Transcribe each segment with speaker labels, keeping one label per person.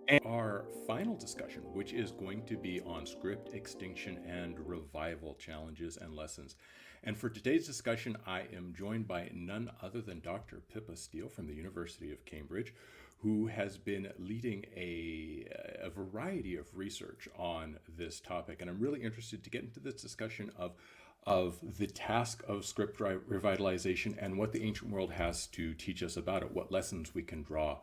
Speaker 1: And our final discussion, which is going to be on script extinction and revival challenges and lessons. And for today's discussion, I am joined by none other than Dr. Pippa Steele from the University of Cambridge, who has been leading a variety of research on this topic. And I'm really interested to get into this discussion of the task of script revitalization and what the ancient world has to teach us about it, what lessons we can draw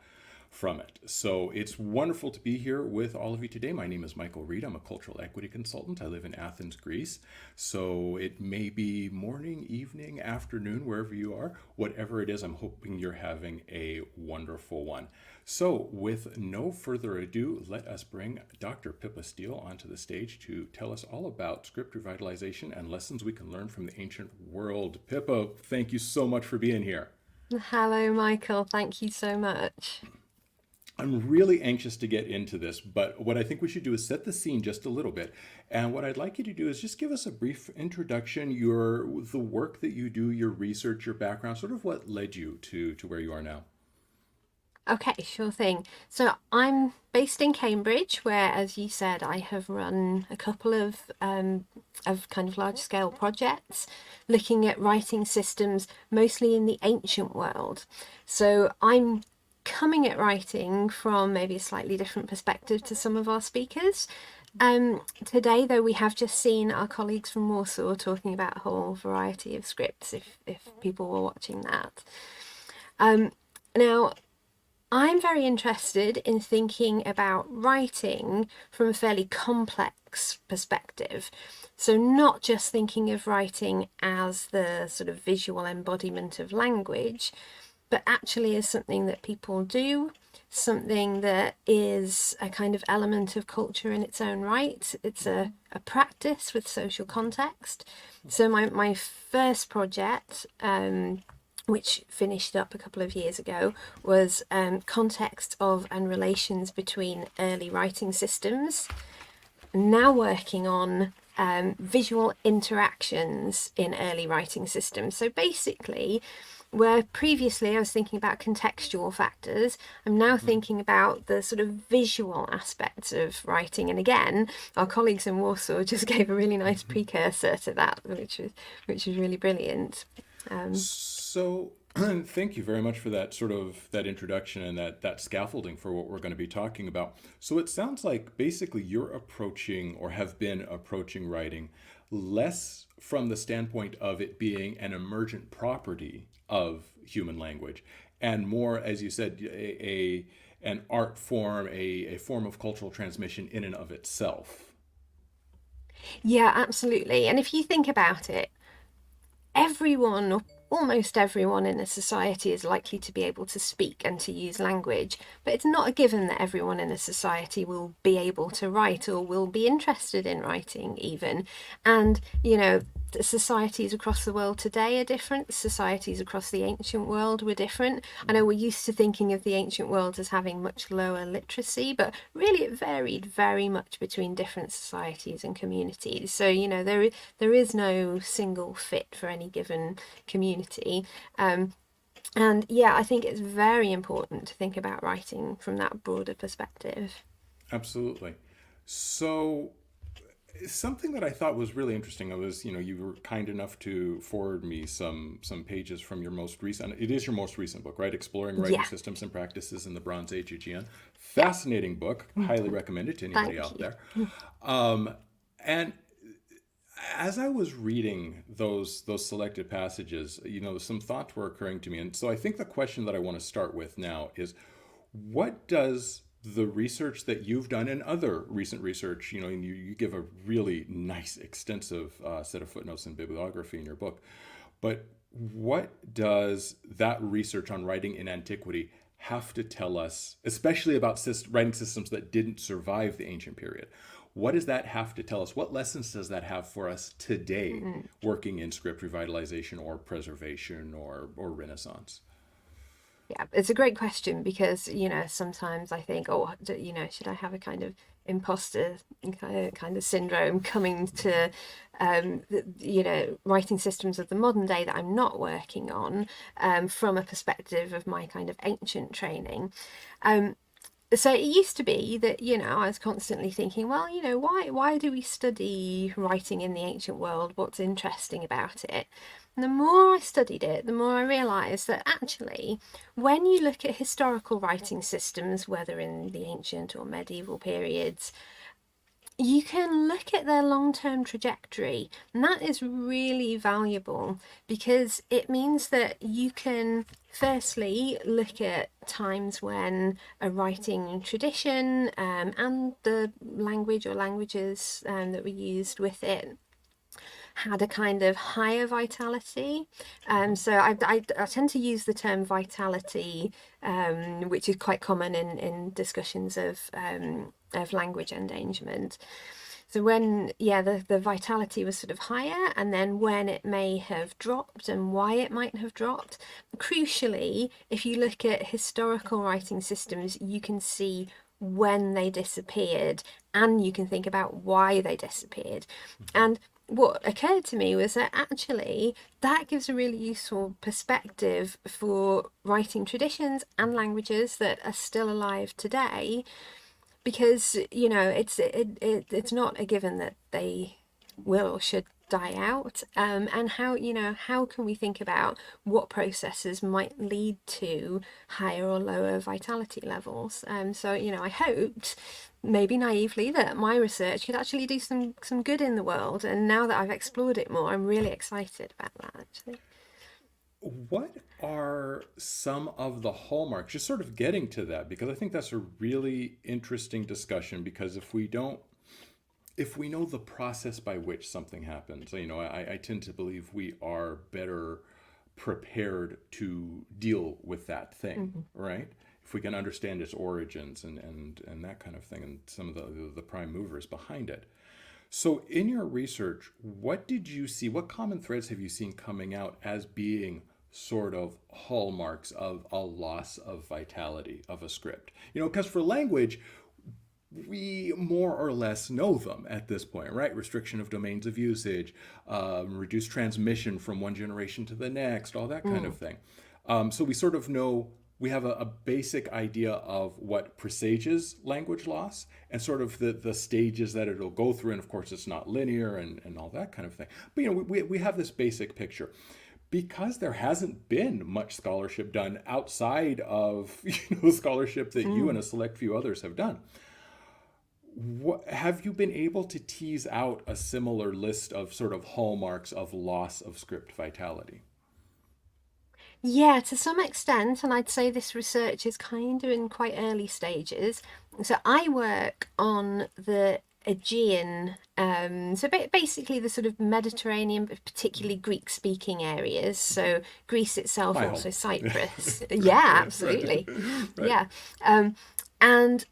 Speaker 1: from it. So it's wonderful to be here with all of you today. My name is Michael Reed. I'm a cultural equity consultant. I live in Athens, Greece. So it may be morning, evening, afternoon, wherever you are. Whatever it is, I'm hoping you're having a wonderful one. So with no further ado, let us bring Dr. Pippa Steele onto the stage to tell us all about script revitalization and lessons we can learn from the ancient world. Pippa, thank you so much for being here.
Speaker 2: Hello, Michael. Thank you so much.
Speaker 1: I'm really anxious to get into this, but what I think we should do is set the scene just a little bit. And what I'd like you to do is just give us a brief introduction, the work that you do, your research, your background, sort of what led you to where you are now.
Speaker 2: Okay, sure thing. So I'm based in Cambridge, where, as you said, I have run a couple of kind of large scale projects looking at writing systems, mostly in the ancient world. So I'm coming at writing from maybe a slightly different perspective to some of our speakers. Today, though, we have just seen our colleagues from Warsaw talking about a whole variety of scripts, if people were watching that. Now, I'm very interested in thinking about writing from a fairly complex perspective. So, not just thinking of writing as the sort of visual embodiment of language, but actually as something that people do, something that is a kind of element of culture in its own right. It's a practice with social context. So, my first project, which finished up a couple of years ago, was context of and relations between early writing systems. Now working on visual interactions in early writing systems. So basically, where previously I was thinking about contextual factors, I'm now thinking about the sort of visual aspects of writing. And again, our colleagues in Warsaw just gave a really nice precursor to that, which was really brilliant. Um,
Speaker 1: So thank you very much for that sort of that introduction and that scaffolding for what we're going to be talking about. So it sounds like basically you're approaching or have been approaching writing less from the standpoint of it being an emergent property of human language and more, as you said, an art form, a form of cultural transmission in and of itself.
Speaker 2: yeah, absolutely. And if you think about it, everyone, or almost everyone in a society, is likely to be able to speak and to use language, but it's not a given that everyone in a society will be able to write or will be interested in writing, even. And, the societies across the world today are different. Societies across the ancient world were different. I know we're used to thinking of the ancient world as having much lower literacy, but really it varied very much between different societies and communities. So, there is no single fit for any given community. And yeah, I think it's very important to think about writing from that broader perspective.
Speaker 1: Absolutely. So something that I thought was really interesting was, you were kind enough to forward me some pages from your most recent. It is your most recent book, right? Exploring Writing
Speaker 2: Yeah,
Speaker 1: Systems and Practices in the Bronze Age Aegean.
Speaker 2: yeah.
Speaker 1: Fascinating book. Highly recommend it to anybody
Speaker 2: Thank
Speaker 1: out
Speaker 2: you.
Speaker 1: there. Um, and as I was reading those selected passages, some thoughts were occurring to me, and so I think the question that I want to start with now is, what does the research that you've done and other recent research, and you give a really nice, extensive set of footnotes and bibliography in your book, but what does that research on writing in antiquity have to tell us, especially about writing systems that didn't survive the ancient period? What does that have to tell us? What lessons does that have for us today,
Speaker 2: Mm.
Speaker 1: working in script revitalization or preservation or Renaissance?
Speaker 2: Yeah, it's a great question because, sometimes I think, oh, should I have a kind of imposter kind of syndrome coming to, writing systems of the modern day that I'm not working on from a perspective of my kind of ancient training. Um, So it used to be that, I was constantly thinking, well, why do we study writing in the ancient world? What's interesting about it? And the more I studied it, the more I realised that actually, when you look at historical writing systems, whether in the ancient or medieval periods, you can look at their long-term trajectory, and that is really valuable because it means that you can firstly look at times when a writing tradition and the language or languages that were used with it had a kind of higher vitality. So I tend to use the term vitality, which is quite common in discussions of language endangerment. So when, the vitality was sort of higher, and then when it may have dropped and why it might have dropped. Crucially, if you look at historical writing systems, you can see when they disappeared, and you can think about why they disappeared. And what occurred to me was that actually that gives a really useful perspective for writing traditions and languages that are still alive today, because it's not a given that they will or should die out, and how can we think about what processes might lead to higher or lower vitality levels. So I hoped, maybe naively, that my research could actually do some good in the world, and now that I've explored it more, I'm really excited about that, actually.
Speaker 1: What are some of the hallmarks? Just sort of getting to that, because I think that's a really interesting discussion. Because if we know the process by which something happens, I tend to believe we are better prepared to deal with that thing,
Speaker 2: Mm-hmm.
Speaker 1: right? If we can understand its origins and that kind of thing, and some of the prime movers behind it. So, in your research, what did you see? What common threads have you seen coming out as being sort of hallmarks of a loss of vitality of a script? Because for language, we more or less know them at this point, right? Restriction of domains of usage, reduced transmission from one generation to the next, all that kind of thing. So we sort of know, we have a basic idea of what presages language loss and sort of the stages that it'll go through. And of course, it's not linear and all that kind of thing. But, we have this basic picture. Because there hasn't been much scholarship done outside of scholarship that you and a select few others have done. Have you been able to tease out a similar list of sort of hallmarks of loss of script vitality?
Speaker 2: Yeah, to some extent, and I'd say this research is kind of in quite early stages. So I work on the Aegean, so basically the sort of Mediterranean, but particularly Greek-speaking areas. So Greece itself,
Speaker 1: My home.
Speaker 2: also Cyprus.
Speaker 1: Right,
Speaker 2: Yeah,
Speaker 1: right,
Speaker 2: absolutely.
Speaker 1: right.
Speaker 2: Yeah. And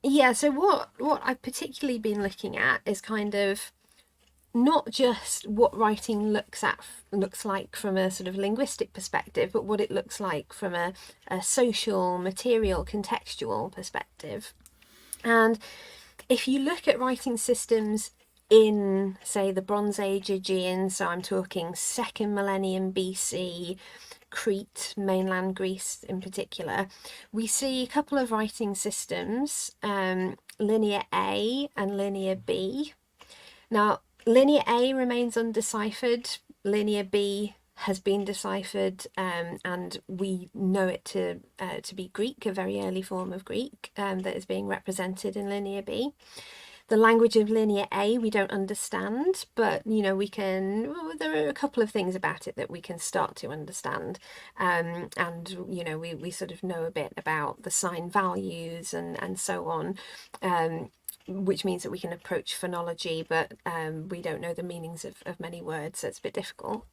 Speaker 2: yeah, so what I've particularly been looking at is kind of not just what writing looks like from a sort of linguistic perspective, but what it looks like from a social, material, contextual perspective. And if you look at writing systems in, say, the Bronze Age Aegean, so I'm talking second millennium BC, Crete, mainland Greece in particular, we see a couple of writing systems, Linear A and Linear B. Now, Linear A remains undeciphered. Linear B has been deciphered, and we know it to be Greek, a very early form of Greek that is being represented in Linear B. The language of Linear A we don't understand, but we can. Well, there are a couple of things about it that we can start to understand, and we sort of know a bit about the sign values and so on. Which means that we can approach phonology, but we don't know the meanings of many words, so it's a bit difficult.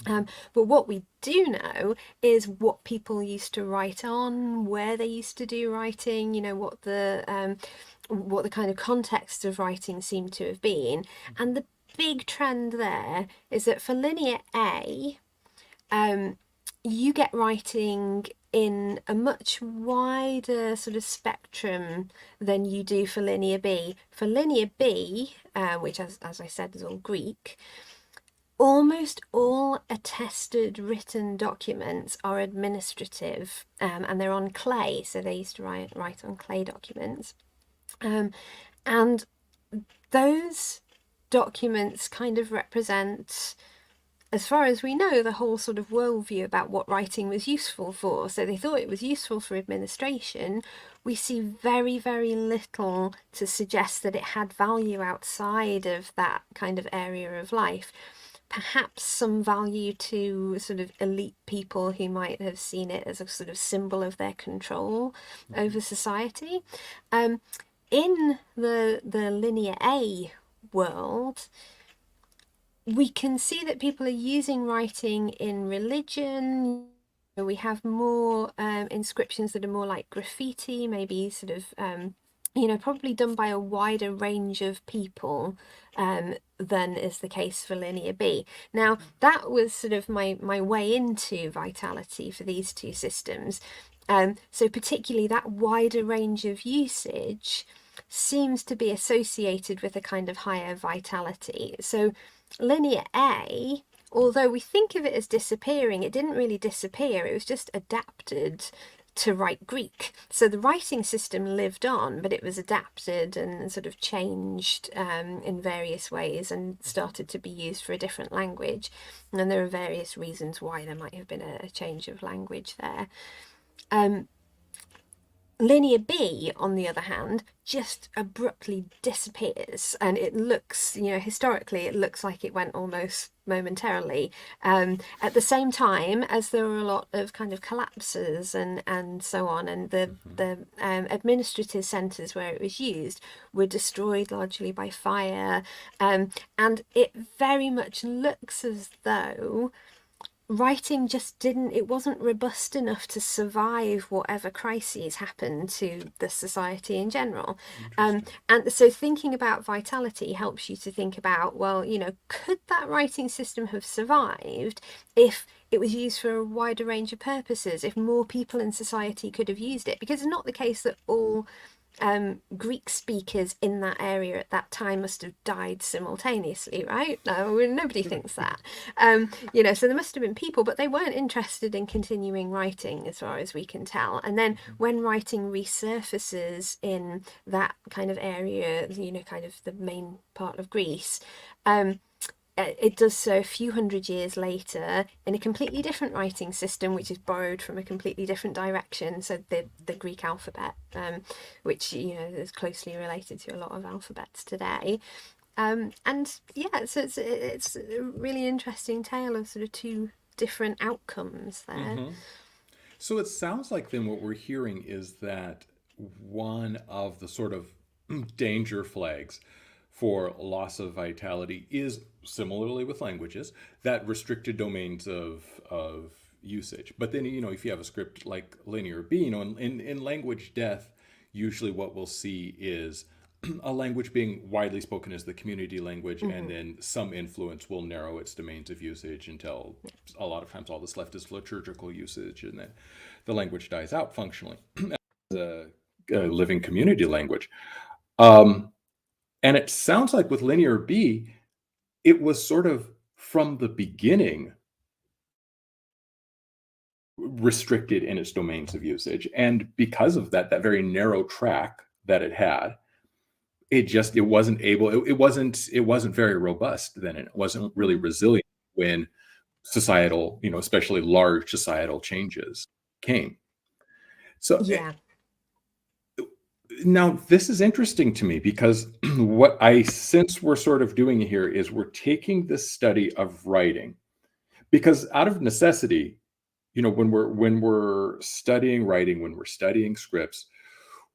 Speaker 2: But what we do know is what people used to write on, where they used to do writing, what the kind of context of writing seemed to have been. And the big trend there is that for Linear A, you get writing in a much wider sort of spectrum than you do for Linear B. For Linear B, which as I said is all Greek, Almost all attested written documents are administrative, and they're on clay. So they used to write on clay documents. And those documents kind of represent, as far as we know, the whole sort of worldview about what writing was useful for. So they thought it was useful for administration. We see very, very little to suggest that it had value outside of that kind of area of life. Perhaps some value to sort of elite people who might have seen it as a sort of symbol of their control over society. In the linear A world, we can see that people are using writing in religion. We have more inscriptions that are more like graffiti, maybe sort of, probably done by a wider range of people than is the case for linear B. Now, that was sort of my way into vitality for these two systems. So particularly that wider range of usage seems to be associated with a kind of higher vitality. So linear A, although we think of it as disappearing, it didn't really disappear, it was just adapted to write Greek. So the writing system lived on, but it was adapted and sort of changed in various ways and started to be used for a different language. And there are various reasons why there might have been a change of language there. Linear B, on the other hand, just abruptly disappears, and it looks, historically, it looks like it went almost momentarily. At the same time as there were a lot of kind of collapses and so on, and the administrative centres where it was used were destroyed largely by fire, and it very much looks as though writing just it wasn't robust enough to survive whatever crises happened to the society in general. And so thinking about vitality helps you to think about, well, could that writing system have survived if it was used for a wider range of purposes, if more people in society could have used it? Because it's not the case that all Greek speakers in that area at that time must have died simultaneously, right? No, nobody thinks that. So there must have been people, but they weren't interested in continuing writing, as far as we can tell. And then when writing resurfaces in that kind of area, kind of the main part of Greece, it does so a few hundred years later in a completely different writing system, which is borrowed from a completely different direction. So the Greek alphabet, which is closely related to a lot of alphabets today. So it's a really interesting tale of sort of two different outcomes there.
Speaker 1: So it sounds like then what we're hearing is that one of the sort of danger flags for loss of vitality is, similarly with languages, that restricted domains of usage. But then, if you have a script like linear B, in language death, usually what we'll see is a language being widely spoken as the community language, and then some influence will narrow its domains of usage until a lot of times all that's left is liturgical usage, and then the language dies out functionally as a living community language. And it sounds like with linear B, it was sort of from the beginning restricted in its domains of usage. And because of that very narrow track that it had, it wasn't able, it wasn't very robust then. And it wasn't really resilient when societal, especially large societal changes came. So
Speaker 2: Yeah.
Speaker 1: now this is interesting to me because what I sense we're sort of doing here is we're taking this study of writing, because out of necessity, when we're studying writing, when we're studying scripts,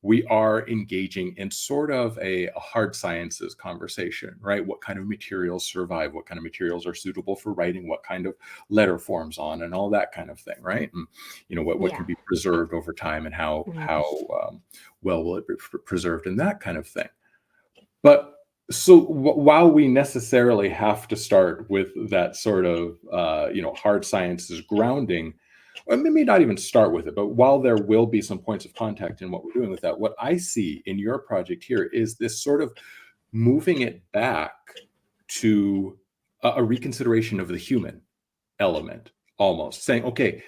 Speaker 1: we are engaging in sort of a hard sciences conversation, right? What kind of materials survive? What kind of materials are suitable for writing? What kind of letter forms on, and all that kind of thing, right? And what can be preserved over time, and how well will it be preserved, and that kind of thing. But so while we necessarily have to start with that sort of hard sciences grounding, or maybe not even start with it, but while there will be some points of contact in what we're doing with that, what I see in your project here is this sort of moving it back to a reconsideration of the human element, almost saying, okay,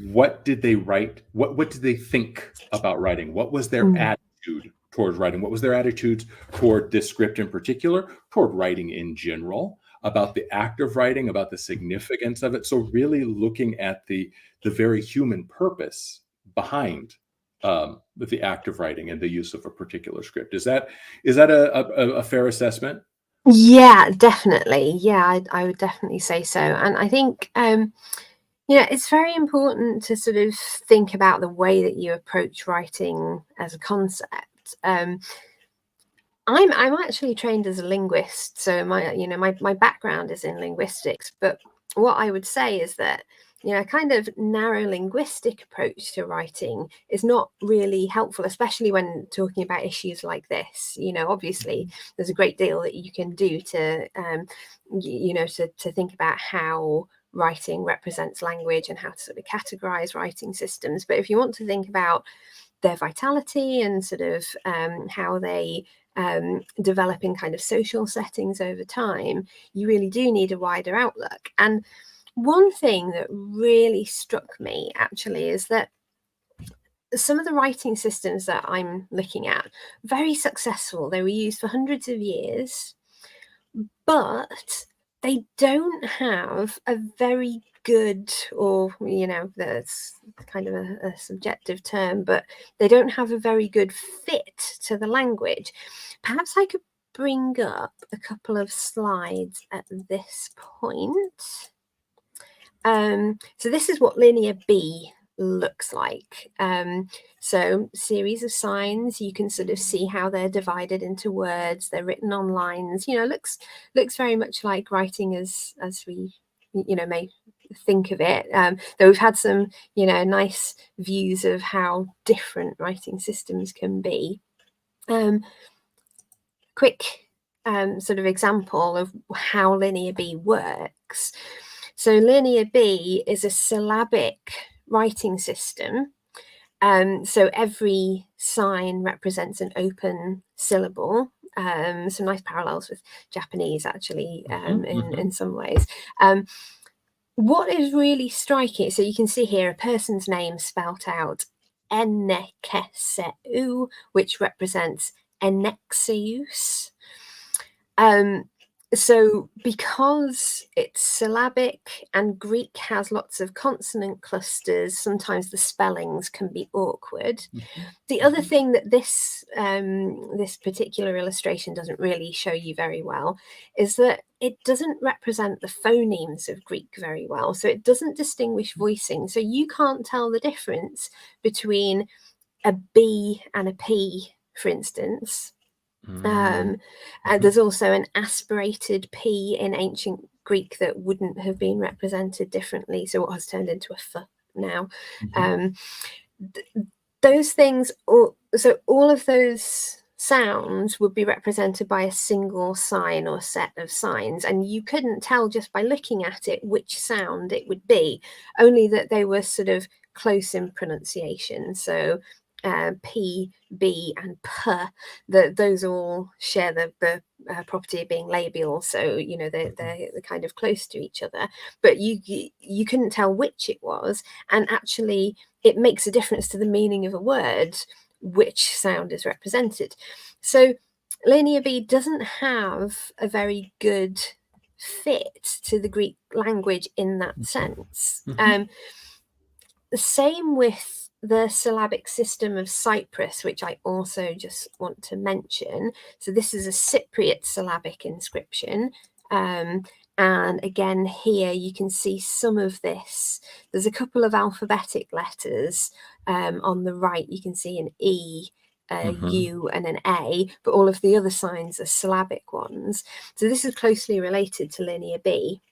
Speaker 1: what did they write? What did they think about writing? What was their
Speaker 2: Mm.
Speaker 1: attitude towards writing? What was their attitudes toward this script in particular, toward writing in general, about the act of writing, about the significance of it? So really looking at the very human purpose behind the act of writing and the use of a particular script. Is that a fair assessment?
Speaker 2: Yeah, definitely. Yeah, I would definitely say so. And I think, it's very important to sort of think about the way that you approach writing as a concept. I'm actually trained as a linguist, so my background is in linguistics. But what I would say is that a kind of narrow linguistic approach to writing is not really helpful, especially when talking about issues like this. Obviously, there's a great deal that you can do to to think about how writing represents language and how to sort of categorize writing systems. But if you want to think about their vitality and sort of how they develop in kind of social settings over time, you really do need a wider outlook. And one thing that really struck me actually is that some of the writing systems that I'm looking at, very successful. They were used for hundreds of years, but they don't have a very good, or that's kind of a subjective term, but they don't have a very good fit to the language. Perhaps I could bring up a couple of slides at this point. So this is what linear B looks like. So series of signs, you can sort of see how they're divided into words. They're written on lines. Looks very much like writing as we may think of it. Though we've had some nice views of how different writing systems can be. Quick sort of example of how linear B works. So linear B is a syllabic writing system. So every sign represents an open syllable. Some nice parallels with Japanese, actually, in some ways. What is really striking, so you can see here a person's name spelt out Enekeseu, which represents Enexius. So because it's syllabic and Greek has lots of consonant clusters, sometimes the spellings can be awkward. The other thing that this particular illustration doesn't really show you very well is that it doesn't represent the phonemes of Greek very well. So it doesn't distinguish voicing. So you can't tell the difference between a B and a P, for instance. And there's also an aspirated P in ancient Greek that wouldn't have been represented differently. So what has turned into a F now. Those things, so all of those sounds would be represented by a single sign or set of signs, and you couldn't tell just by looking at it which sound it would be, only that they were sort of close in pronunciation. So P, B, and P, those all share the property of being labial, so they're kind of close to each other, but you couldn't tell which it was, and actually it makes a difference to the meaning of a word which sound is represented. So linear B doesn't have a very good fit to the Greek language in that sense. The same with the syllabic system of Cyprus, which I also just want to mention. So this is a Cypriot syllabic inscription. And again, here you can see some of this. There's a couple of alphabetic letters on the right. You can see an E, a U, and an A, but all of the other signs are syllabic ones. So this is closely related to linear B.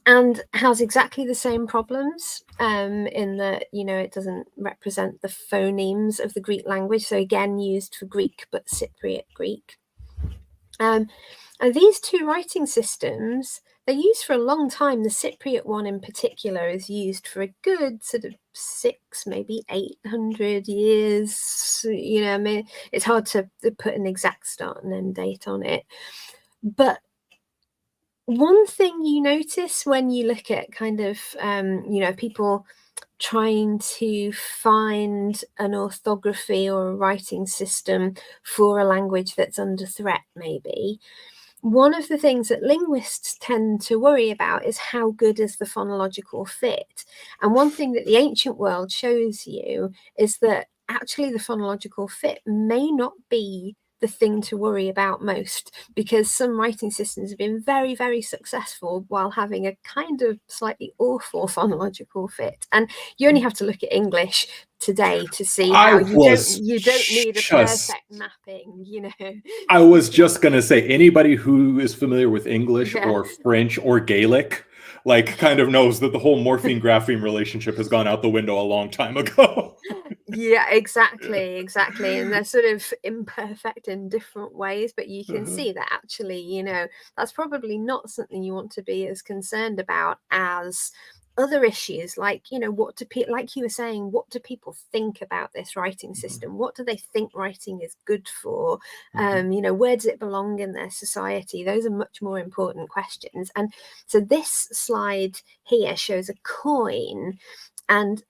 Speaker 2: And has exactly the same problems in that, it doesn't represent the phonemes of the Greek language. So again, used for Greek, but Cypriot Greek. And these two writing systems, they're used for a long time. The Cypriot one in particular is used for a good sort of 600, maybe 800 years. I mean, it's hard to put an exact start and end date on it. But One thing you notice when you look at kind of, people trying to find an orthography or a writing system for a language that's under threat, maybe, one of the things that linguists tend to worry about is how good is the phonological fit. And one thing that the ancient world shows you is that actually the phonological fit may not be the thing to worry about most, because some writing systems have been very, very successful while having a kind of slightly awful phonological fit. And you only have to look at English today to see
Speaker 1: I
Speaker 2: how
Speaker 1: was
Speaker 2: you don't need a
Speaker 1: just
Speaker 2: perfect mapping, you know.
Speaker 1: I was just gonna say anybody who is familiar with English
Speaker 2: Yeah.
Speaker 1: or French or Gaelic, like, kind of knows that the whole morpheme grapheme relationship has gone out the window a long time ago.
Speaker 2: Yeah, exactly. And they're sort of imperfect in different ways, but you can
Speaker 1: Uh-huh.
Speaker 2: see that actually, that's probably not something you want to be as concerned about as other issues, like, what do people, like you were saying, what do people think about this writing
Speaker 1: Mhm,
Speaker 2: system? What do they think writing is good for?
Speaker 1: mhm,
Speaker 2: Where does it belong in their society? Those are much more important questions. And so this slide here shows a coin, and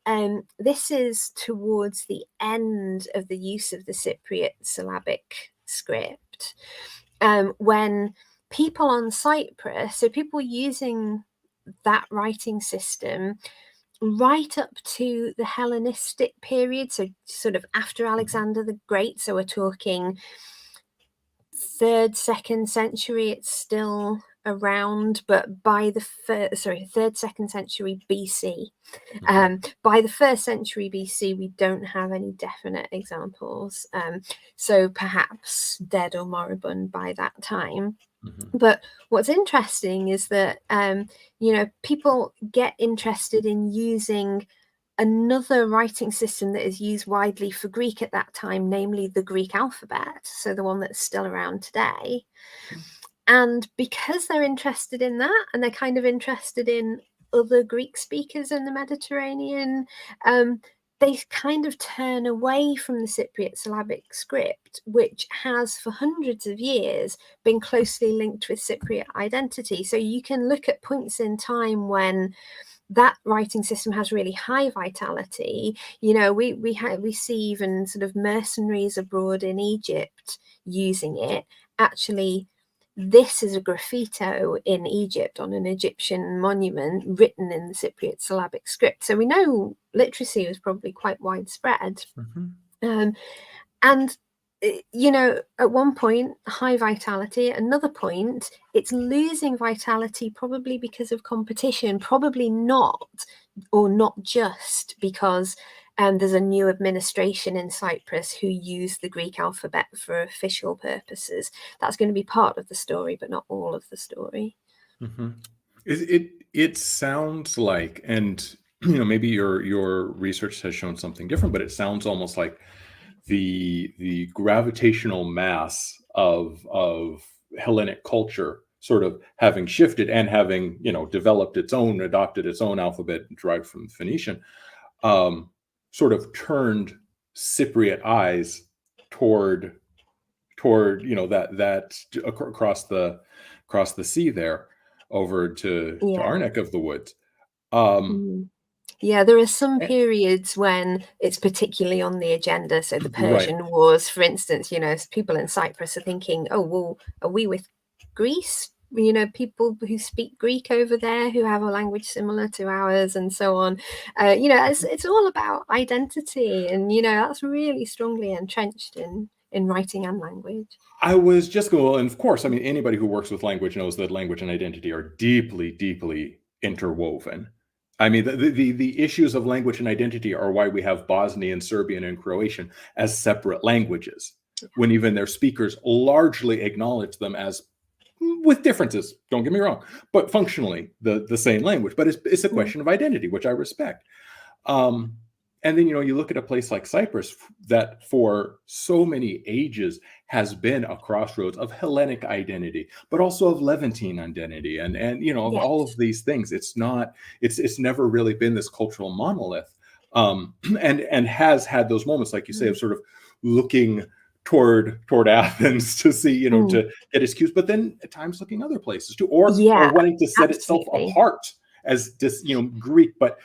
Speaker 2: this is towards the end of the use of the Cypriot syllabic script, when people on Cyprus, so people using that writing system right up to the Hellenistic period, so sort of after
Speaker 1: mhm,
Speaker 2: Alexander the Great, so we're talking third, second century, it's still around, but by the third, second century BC.
Speaker 1: mhm,
Speaker 2: By the first century BC, we don't have any definite examples. So perhaps dead or moribund by that time.
Speaker 1: mhm,
Speaker 2: But what's interesting is that, people get interested in using another writing system that is used widely for Greek at that time, namely the Greek alphabet, so the one that's still around today.
Speaker 1: mhm,
Speaker 2: And because they're interested in that, and they're kind of interested in other Greek speakers in the Mediterranean, um, they kind of turn away from the Cypriot syllabic script, which has for hundreds of years been closely linked with Cypriot identity. So you can look at points in time when that writing system has really high vitality. We see even sort of mercenaries abroad in Egypt using it. Actually, this is a graffito in Egypt on an Egyptian monument written in the Cypriot syllabic script. So we know literacy was probably quite widespread.
Speaker 1: mhm,
Speaker 2: Um, and at one point, high vitality, at another point, it's losing vitality, probably because of competition, probably not, or not just because there's a new administration in Cyprus who use the Greek alphabet for official purposes. That's going to be part of the story, but not all of the story.
Speaker 1: mhm. It sounds like, and maybe your research has shown something different, but it sounds almost like the gravitational mass of Hellenic culture sort of having shifted and having, developed its own, adopted its own alphabet derived from Phoenician, um, sort of turned Cypriot eyes toward that across the sea there over to our
Speaker 2: Yeah.
Speaker 1: neck of the woods. Um,
Speaker 2: Mm. Yeah, there are some
Speaker 1: eh,
Speaker 2: periods when it's particularly on the agenda. So the
Speaker 1: right.
Speaker 2: Persian Wars, for instance, people in Cyprus are thinking, oh, well, are we with Greece? People who speak Greek over there who have a language similar to ours and so on. It's all about identity, and that's really strongly entrenched in writing and language.
Speaker 1: I was just going, well, and of course, I mean, anybody who works with language knows that language and identity are deeply, deeply interwoven. I mean, the issues of language and identity are why we have Bosnian, Serbian, and Croatian as separate languages, when even their speakers largely acknowledge them as, with differences, don't get me wrong, but functionally the same language. But it's a
Speaker 2: Yeah.
Speaker 1: question of identity, which I respect. Um, and then, you look at a place like Cyprus that for so many ages has been a crossroads of Hellenic identity, but also of Levantine identity, and of all of
Speaker 2: Yes.
Speaker 1: these things. It's never really been this cultural monolith, and has had those moments, like you say, of
Speaker 2: Mm.
Speaker 1: sort of looking toward Athens to see,
Speaker 2: Mm.
Speaker 1: to get its cues, but then at times looking other places too, or
Speaker 2: Yeah,
Speaker 1: wanting to set itself
Speaker 2: absolutely.
Speaker 1: apart as Greek, but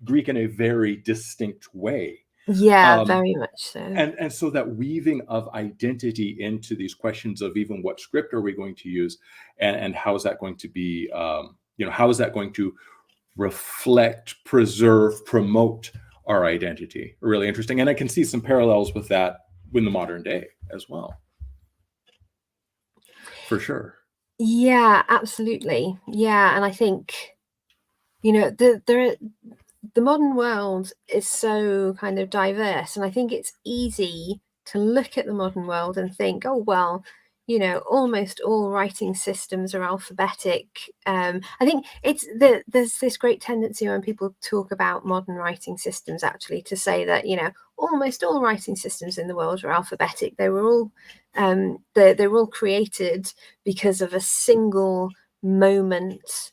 Speaker 1: Greek in a very distinct way.
Speaker 2: Yeah,
Speaker 1: Um,
Speaker 2: very much so.
Speaker 1: and so that weaving of identity into these questions of even what script are we going to use, and how is that going to be, how is that going to reflect, preserve, promote our identity? Really interesting, and I can see some parallels with that in the modern day as well, for sure.
Speaker 2: Yeah, absolutely. Yeah, and I think, the modern world is so kind of diverse, and I think it's easy to look at the modern world and think, oh well, almost all writing systems are alphabetic. I think there's this great tendency when people talk about modern writing systems, actually, to say that almost all writing systems in the world are alphabetic. They were all they were all created because of a single moment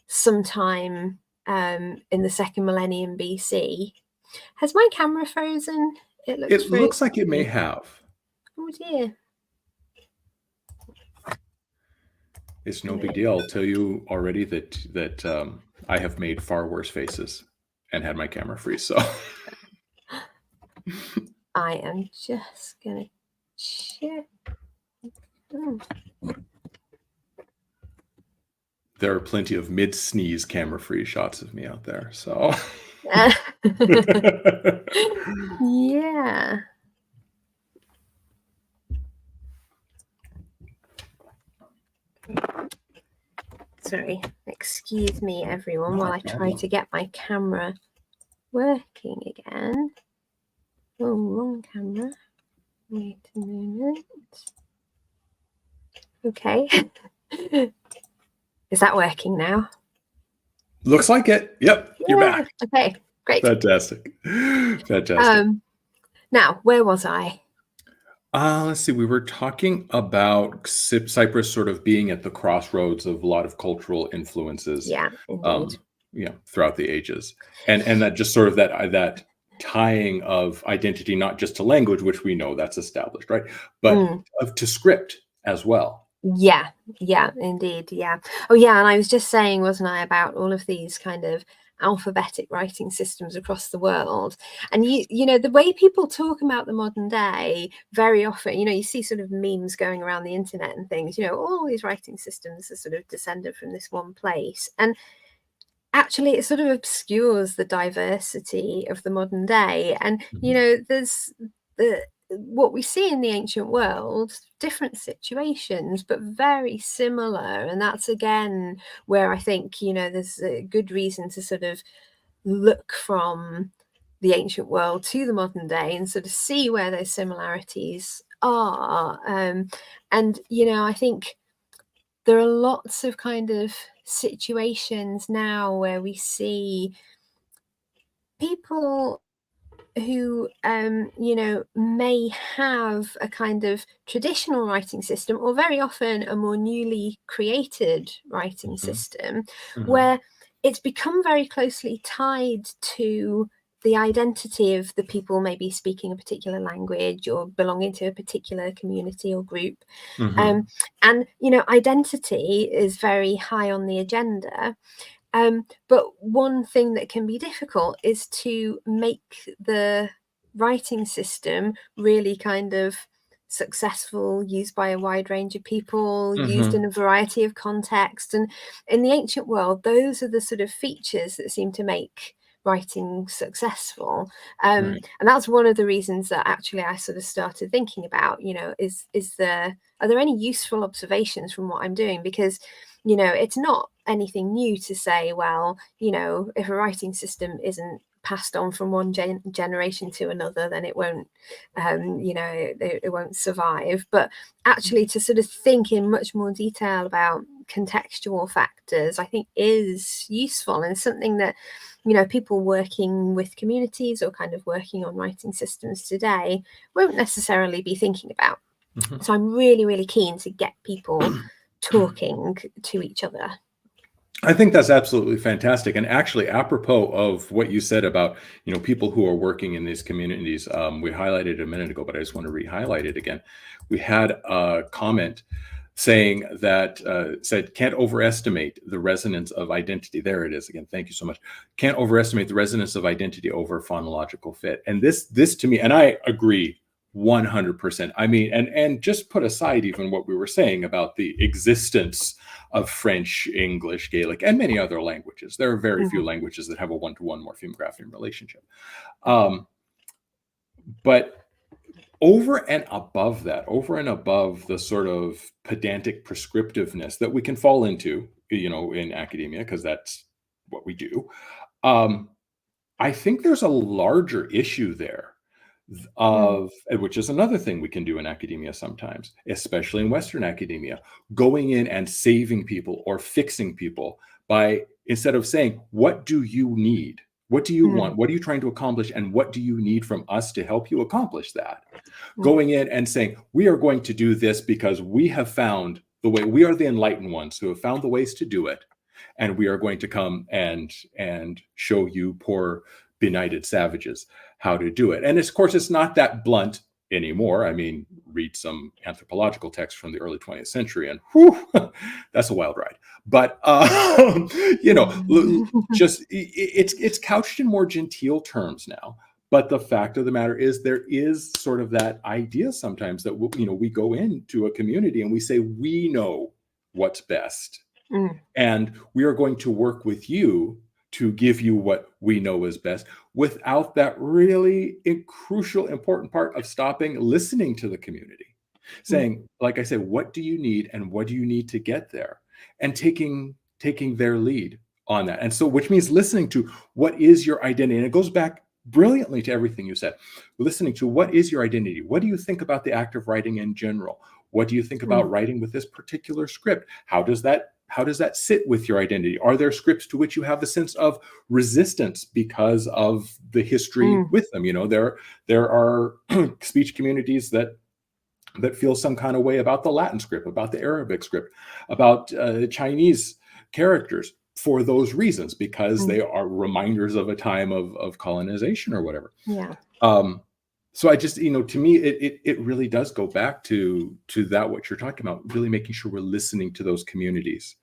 Speaker 2: sometime in the second millennium BC. Has my camera frozen? It looks
Speaker 1: It
Speaker 2: frozen.
Speaker 1: looks like it may have.
Speaker 2: Oh dear.
Speaker 1: It's no big deal. I'll tell you already that I have made far worse faces and had my camera freeze. So
Speaker 2: I am just gonna check.
Speaker 1: there are plenty of mid-sneeze camera freeze shots of me out there. So
Speaker 2: Yeah. Sorry, excuse me, everyone, while I try to get my camera working again. Oh, wrong camera. Wait a moment. Okay. Is that working now?
Speaker 1: Looks like it. Yep,
Speaker 2: Yeah.
Speaker 1: you're back.
Speaker 2: Okay, great.
Speaker 1: Fantastic. Fantastic.
Speaker 2: Now, where was I?
Speaker 1: Let's see. We were talking about Cyprus sort of being at the crossroads of a lot of cultural influences,
Speaker 2: Yeah, indeed.
Speaker 1: throughout the ages, and that just sort of that tying of identity, not just to language, which we know that's established, right, but to script as well.
Speaker 2: Yeah, indeed. Yeah. Oh, yeah. And I was just saying, wasn't I, about all of these kind of alphabetic writing systems across the world. And the way people talk about the modern day, very often, you see sort of memes going around the internet and things, all these writing systems are sort of descended from this one place. And actually it sort of obscures the diversity of the modern day. And there's what we see in the ancient world, different situations but very similar. And that's again where I think there's a good reason to sort of look from the ancient world to the modern day and sort of see where those similarities are. And I think there are lots of kind of situations now where we see people who may have a kind of traditional writing system, or very often a more newly created writing system, where it's become very closely tied to the identity of the people maybe speaking a particular language or belonging to a particular community or group. And identity is very high on the agenda. But one thing that can be difficult is to make the writing system really kind of successful, used by a wide range of people, used in a variety of contexts. And in the ancient world, those are the sort of features that seem to make writing successful. And that's one of the reasons that actually I sort of started thinking about, are there any useful observations from what I'm doing? Because it's not anything new to say, well, if a writing system isn't passed on from one generation to another, then it won't, it won't survive. But actually to sort of think in much more detail about contextual factors, I think is useful, and something that, people working with communities or kind of working on writing systems today won't necessarily be thinking about. So I'm really, really keen to get people talking to each other.
Speaker 1: I think that's absolutely fantastic. And actually, apropos of what you said about, people who are working in these communities, we highlighted it a minute ago, but I just want to re-highlight it again. We had a comment saying that said, can't overestimate the resonance of identity. There it is again. Thank you so much. Can't overestimate the resonance of identity over phonological fit. And this to me, and I agree 100%. I mean, and just put aside even what we were saying about the existence of French, English, Gaelic, and many other languages. There are very few
Speaker 2: Mhm.
Speaker 1: languages that have a one-to-one morpheme-grapheme relationship. Um, but over and above that, over and above the sort of pedantic prescriptiveness that we can fall into, in academia, because that's what we do, um, I think there's a larger issue there
Speaker 2: Mm,
Speaker 1: of which is another thing we can do in academia sometimes, especially in Western academia, going in and saving people or fixing people by instead of saying, what do you need? What do you
Speaker 2: mm,
Speaker 1: want? What are you trying to accomplish? And what do you need from us to help you accomplish that?
Speaker 2: mm,
Speaker 1: Going in and saying, we are going to do this because we have found the way, we are the enlightened ones who have found the ways to do it. And we are going to come and show you poor benighted savages how to do it. And of course, it's not that blunt anymore. I mean, read some anthropological texts from the early 20th century, and whew, that's a wild ride. But
Speaker 2: mm.
Speaker 1: just it's couched in more genteel terms now. But the fact of the matter is, there is sort of that idea sometimes that we go into a community and we say we know what's best,
Speaker 2: Mm,
Speaker 1: and we are going to work with you to give you what we know is best without that really crucial, important part of stopping, listening to the community,
Speaker 2: mm,
Speaker 1: saying, like I said, what do you need and what do you need to get there? And taking their lead on that. And so, which means listening to what is your identity. And it goes back brilliantly to everything you said. Listening to what is your identity? What do you think about the act of writing in general? What do you think
Speaker 2: mm,
Speaker 1: about writing with this particular script? How does that sit with your identity? Are there scripts to which you have a sense of resistance because of the history
Speaker 2: mm.
Speaker 1: with them? There are speech communities that feel some kind of way about the Latin script, about the Arabic script, about Chinese characters for those reasons, because
Speaker 2: Mm.
Speaker 1: they are reminders of a time of colonization or whatever.
Speaker 2: Yeah.
Speaker 1: Um, so I just, to me, it really does go back to that what you're talking about, really making sure we're listening to those communities,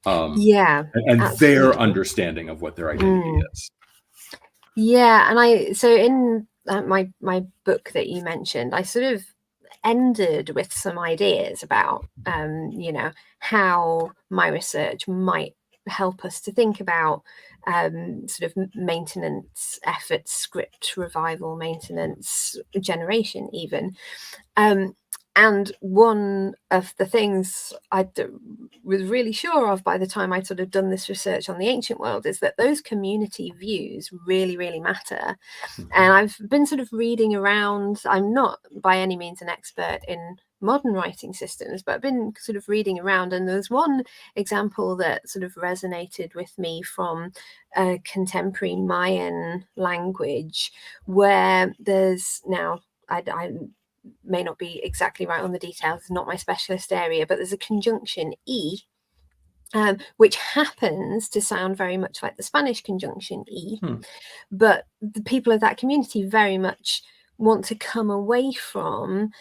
Speaker 2: Yeah,
Speaker 1: and their
Speaker 2: absolutely.
Speaker 1: understanding of what their identity
Speaker 2: Mm.
Speaker 1: is.
Speaker 2: Yeah, and I so in my book that you mentioned, I sort of ended with some ideas about how my research might help us to think about sort of maintenance efforts, script revival, maintenance generation, even. Um, and one of the things was really sure of by the time I'd sort of done this research on the ancient world is that those community views really, really matter. And
Speaker 1: Mhm.
Speaker 2: I've been sort of reading around. I'm not by any means an expert in modern writing systems, but I've been sort of reading around. And there's one example that sort of resonated with me from a contemporary Mayan language where there's now, I may not be exactly right on the details, it's not my specialist area, but there's a conjunction E, which happens to sound very much like the Spanish conjunction E,
Speaker 1: Hmm.
Speaker 2: but the people of that community very much want to come away from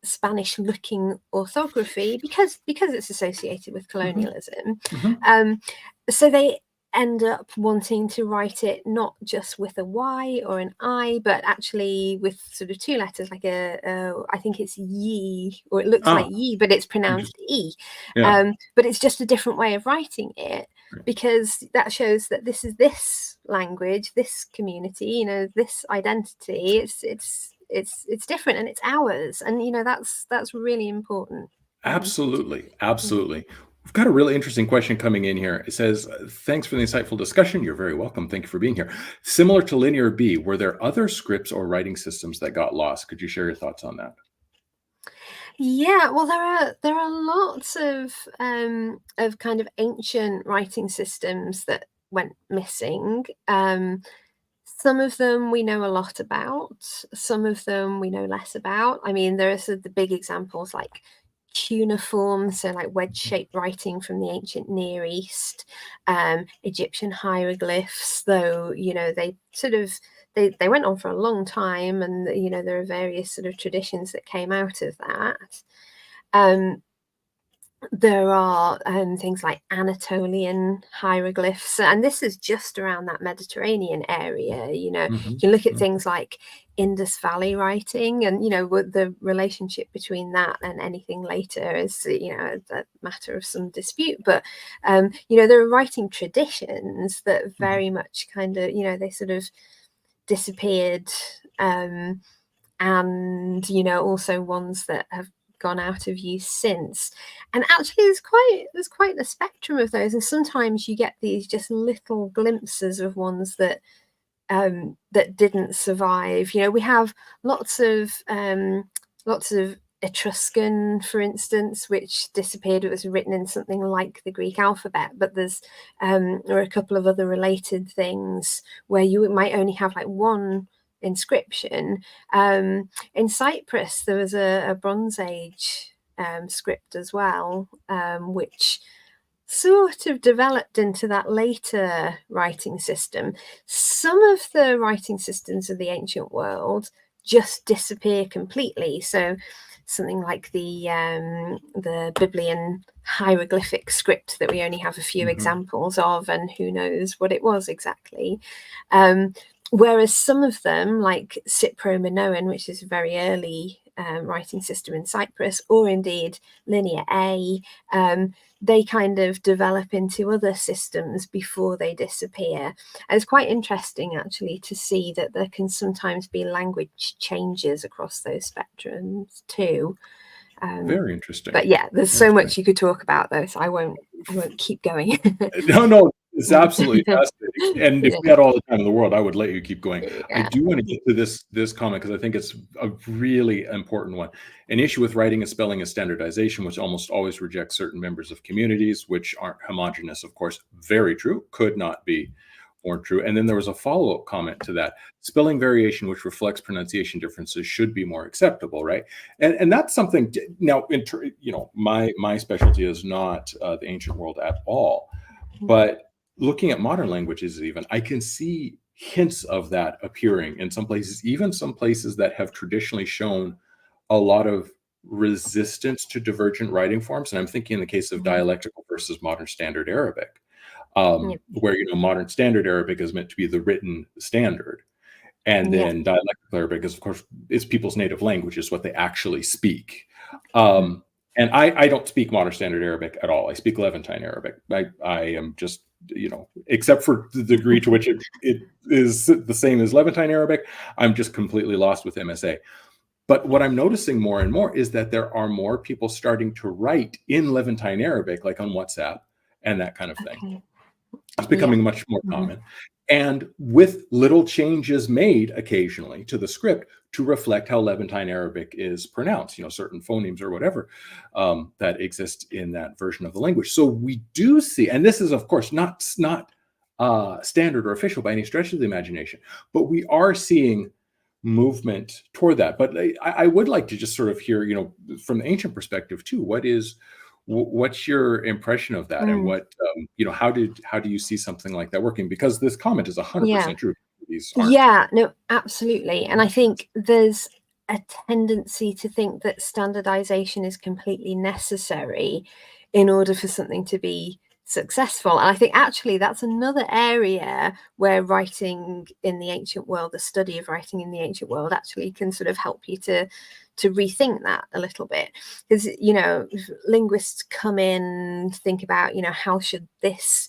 Speaker 2: Spanish looking orthography because it's associated with
Speaker 1: Mhm.
Speaker 2: colonialism.
Speaker 1: Mhm.
Speaker 2: Um, so they end up wanting to write it not just with a Y or an I, but actually with sort of two letters, like I think it's ye, or it looks like
Speaker 1: Ah,
Speaker 2: ye, but it's pronounced
Speaker 1: interesting.
Speaker 2: E.
Speaker 1: Yeah.
Speaker 2: But it's just a different way of writing it
Speaker 1: Right.
Speaker 2: because that shows that this is this language, this community, this identity. It's different and it's ours, and that's really important. Um,
Speaker 1: Absolutely,
Speaker 2: mm.
Speaker 1: absolutely. We've got a really interesting question coming in here. It says, "Thanks for the insightful discussion. You're very welcome. Thank you for being here. Similar to Linear B, were there other scripts or writing systems that got lost? Could you share your thoughts on that?"
Speaker 2: Yeah, well, there are lots of kind of ancient writing systems that went missing. Some of them we know a lot about, some of them we know less about. I mean, there are sort of the big examples like cuneiform, so like wedge-shaped writing from the ancient Near East, Egyptian hieroglyphs, though, they sort of, they went on for a long time, and, there are various sort of traditions that came out of that. There are things like Anatolian hieroglyphs, and this is just around that Mediterranean area. You can look at things like Indus Valley writing, and the relationship between that and anything later is a matter of some dispute. But there are writing traditions that very much kind of they sort of disappeared, and also ones that have gone out of use since. And actually there's quite a spectrum of those, and sometimes you get these just little glimpses of ones that didn't survive. We have lots of Etruscan, for instance, which disappeared. It was written in something like the Greek alphabet, but there are a couple of other related things where you might only have like one inscription. In Cyprus, there was a Bronze Age script as well, which sort of developed into that later writing system. Some of the writing systems of the ancient world just disappear completely. So something like the Biblian hieroglyphic script that we only have a few examples of, and who knows what it was exactly. Whereas some of them, like Cypro-Minoan, which is a very early writing system in Cyprus, or indeed Linear A, they kind of develop into other systems before they disappear. And it's quite interesting, actually, to see that there can sometimes be language changes across those spectrums too.
Speaker 1: Very interesting.
Speaker 2: But yeah, there's so much you could talk about, though, so I won't keep going.
Speaker 1: No, it's absolutely fascinating. And if we had all the time in the world, I would let you keep going.
Speaker 2: Yeah.
Speaker 1: I do want to get to this comment because I think it's a really important one. An issue with writing and spelling is standardization, which almost always rejects certain members of communities, which aren't homogenous, of course. Very true. Could not be more true. And then there was a follow-up comment to that. Spelling variation, which reflects pronunciation differences, should be more acceptable, right? And that's something. Now, my specialty is not the ancient world at all, but looking at modern languages, even I can see hints of that appearing in some places, even some places that have traditionally shown a lot of resistance to divergent writing forms. And I'm thinking in the case of dialectical versus modern standard Arabic, where modern standard Arabic is meant to be the written standard, and then dialectical Arabic is, of course, is people's native language, is what they actually speak. And I don't speak modern standard Arabic at all. I speak Levantine Arabic. I am just, except for the degree to which it is the same as Levantine Arabic, I'm just completely lost with MSA. But what I'm noticing more and more is that there are more people starting to write in Levantine Arabic, like on WhatsApp and that kind of thing. It's becoming much more common. And with little changes made occasionally to the script to reflect how Levantine Arabic is pronounced, certain phonemes or whatever that exist in that version of the language. So we do see, and this is, of course, not standard or official by any stretch of the imagination, but we are seeing movement toward that. But I would like to just sort of hear, from the ancient perspective too, what's your impression of that, and what how do you see something like that working? Because this comment is 100% true.
Speaker 2: No, absolutely. And I think there's a tendency to think that standardization is completely necessary in order for something to be successful. And I think actually that's another area where writing in the ancient world, the study of writing in the ancient world, actually can sort of help you to rethink that a little bit. Because linguists come in, think about how should this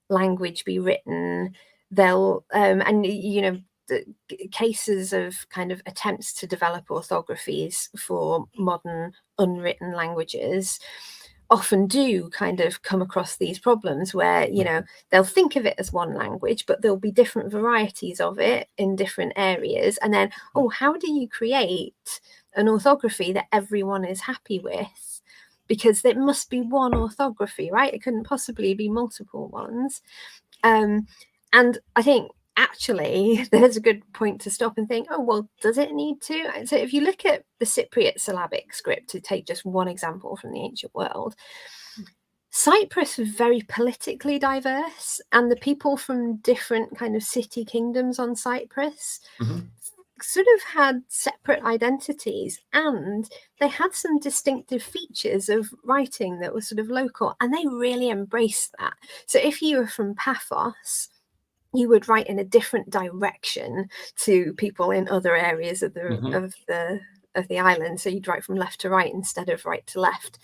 Speaker 2: language be written. They'll the cases of kind of attempts to develop orthographies for modern unwritten languages often do kind of come across these problems where they'll think of it as one language, but there'll be different varieties of it in different areas. And then how do you create an orthography that everyone is happy with? Because it must be one orthography, right? It couldn't possibly be multiple ones. And I think actually, there's a good point to stop and think, oh, well, does it need to? So if you look at the Cypriot syllabic script, to take just one example from the ancient world, Cyprus was very politically diverse, and the people from different kind of city kingdoms on Cyprus sort of had separate identities, and they had some distinctive features of writing that were sort of local, and they really embraced that. So if you were from Paphos, you would write in a different direction to people in other areas of the island. So you'd write from left to right instead of right to left.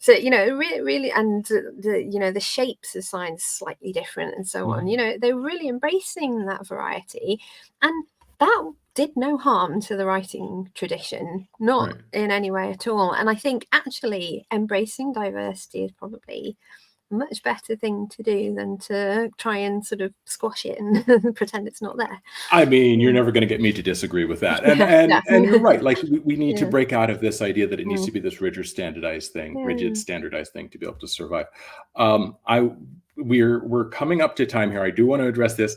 Speaker 2: So really, and the shapes of signs slightly different and so on. They were really embracing that variety, and that did no harm to the writing tradition, not in any way at all. And I think actually embracing diversity is probably much better thing to do than to try and sort of squash it and pretend it's not there.
Speaker 1: I mean, you're never going to get me to disagree with that. And you're right. Like we need to break out of this idea that it needs to be this rigid standardized thing to be able to survive. We're coming up to time here. I do want to address this.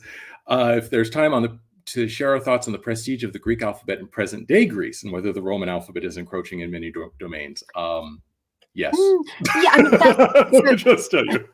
Speaker 1: If there's time to share our thoughts on the prestige of the Greek alphabet in present day Greece and whether the Roman alphabet is encroaching in many domains. Yes.
Speaker 2: Yeah, I mean,
Speaker 1: let me just tell you.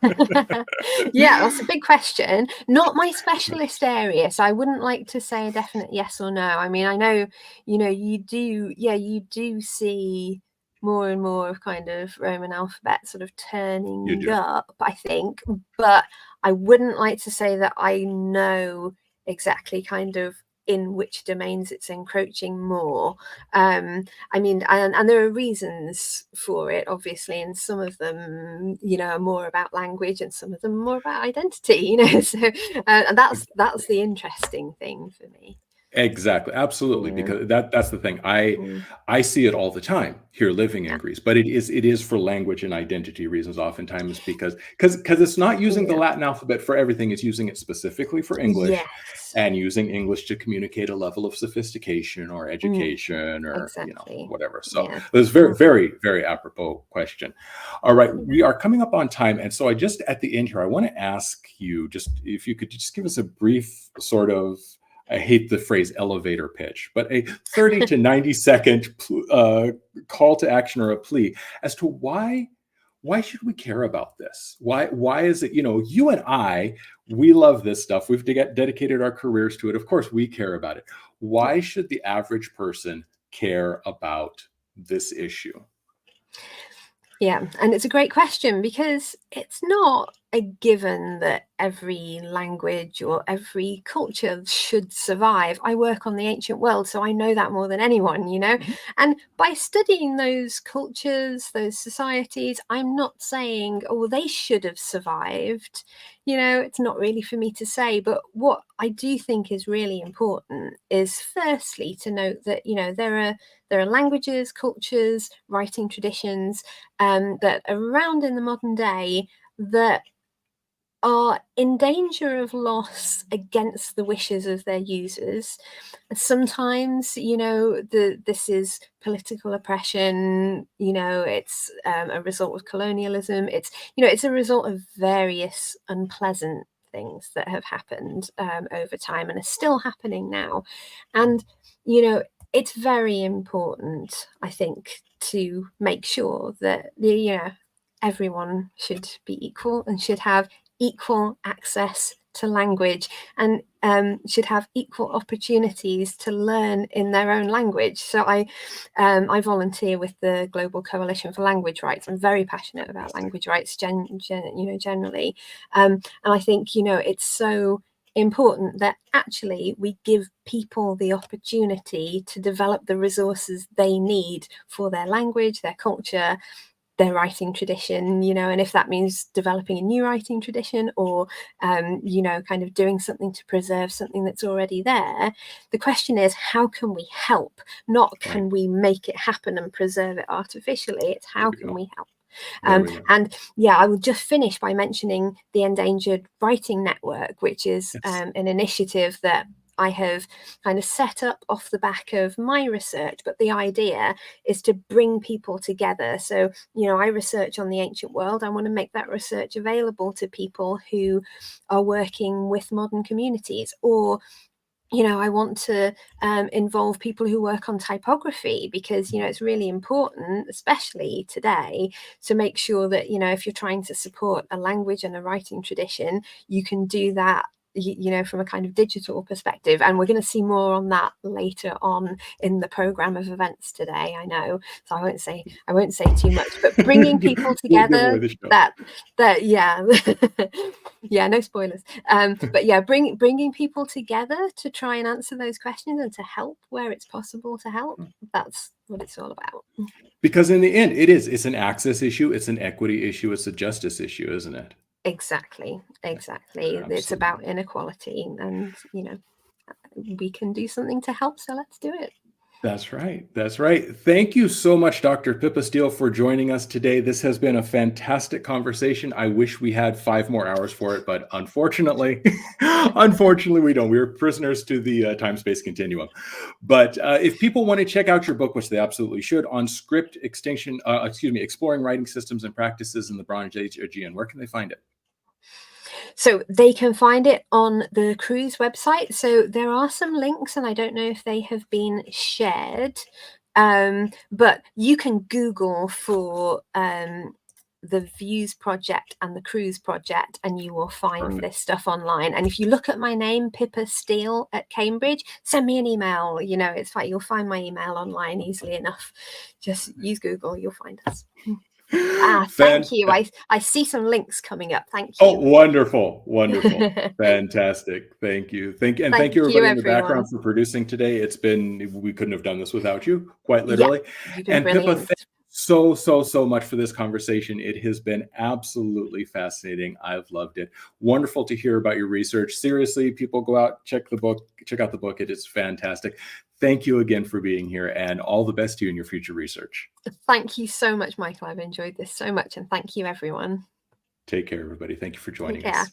Speaker 2: Yeah, that's a big question. Not my specialist area, so I wouldn't like to say a definite yes or no. I mean, I know, you do see more and more of kind of Roman alphabet sort of turning up, I think, but I wouldn't like to say that I know exactly kind of in which domains it's encroaching more. I mean, and there are reasons for it, obviously, and some of them, are more about language, and some of them more about identity. So, and that's the interesting thing for me.
Speaker 1: Exactly, absolutely, because that's the thing. I see it all the time here living in Greece, but it is for language and identity reasons oftentimes because it's not using the Latin alphabet for everything. It's using it specifically for English, and using English to communicate a level of sophistication or education or whatever. So it's very, very, very apropos question. All right, we are coming up on time, and so I just at the end here I want to ask you just if you could just give us a brief sort of, I hate the phrase elevator pitch, but a 30 to 90 second call to action or a plea as to why should we care about this? Why is it, you and I, we love this stuff. We've dedicated our careers to it. Of course, we care about it. Why should the average person care about this issue?
Speaker 2: Yeah, and it's a great question because it's not a given that every language or every culture should survive. I work on the ancient world, so I know that more than anyone, And by studying those cultures, those societies, I'm not saying, oh, they should have survived. It's not really for me to say. But what I do think is really important is firstly to note that, there are languages, cultures, writing traditions that are around in the modern day that are in danger of loss against the wishes of their users. Sometimes, this is political oppression, it's a result of colonialism. It's a result of various unpleasant things that have happened over time and are still happening now. And, it's very important, I think, to make sure that, everyone should be equal and should have equal access to language and should have equal opportunities to learn in their own language. So I volunteer with the Global Coalition for Language Rights. I'm very passionate about language rights generally. And I think, it's so important that actually we give people the opportunity to develop the resources they need for their language, their culture, their writing tradition, and if that means developing a new writing tradition or, kind of doing something to preserve something that's already there, the question is, how can we help? Not can we make it happen and preserve it artificially? It's how can we help? And I will just finish by mentioning the Endangered Writing Network, which is an initiative that I have kind of set up off the back of my research, but the idea is to bring people together. So, I research on the ancient world. I want to make that research available to people who are working with modern communities, or I want to involve people who work on typography, because, it's really important, especially today, to make sure that, if you're trying to support a language and a writing tradition, you can do that, from a kind of digital perspective. And we're going to see more on that later on in the program of events today, I know. So I won't say too much, but bringing people
Speaker 1: We'll give
Speaker 2: together,
Speaker 1: away the show.
Speaker 2: that yeah. Yeah, no spoilers. But yeah, bringing people together to try and answer those questions and to help where it's possible to help. That's what it's all about.
Speaker 1: Because in the end, it's an access issue, it's an equity issue, it's a justice issue, isn't it?
Speaker 2: Exactly. It's about inequality, and we can do something to help, so let's do it.
Speaker 1: That's right. That's right. Thank you so much, Dr. Pippa Steele, for joining us today. This has been a fantastic conversation. I wish we had 5 more hours for it, but unfortunately, we don't. We're prisoners to the time-space continuum. But if people want to check out your book, which they absolutely should, on exploring writing systems and practices in the Bronze Age Aegean, where can they find it?
Speaker 2: So they can find it on the cruise website. So there are some links, and I don't know if they have been shared, but you can Google for the Views Project and the Cruise Project, and you will find this stuff online. And if you look at my name, Pippa Steele at Cambridge, send me an email. It's like you'll find my email online easily enough. Just use Google, you'll find us. Thank you. I see some links coming up. Thank you.
Speaker 1: Oh, wonderful. Fantastic. Thank you. Thank you everybody in the background for producing today. We couldn't have done this without you, quite literally.
Speaker 2: Yeah,
Speaker 1: and Pippa, thank you so much for this conversation. It has been absolutely fascinating. I've loved it. Wonderful to hear about your research. Seriously, people, go out, check out the book. It is fantastic. Thank you again for being here, and all the best to you in your future research.
Speaker 2: Thank you so much, Michael. I've enjoyed this so much, and thank you, everyone.
Speaker 1: Take care, everybody. Thank you for joining us.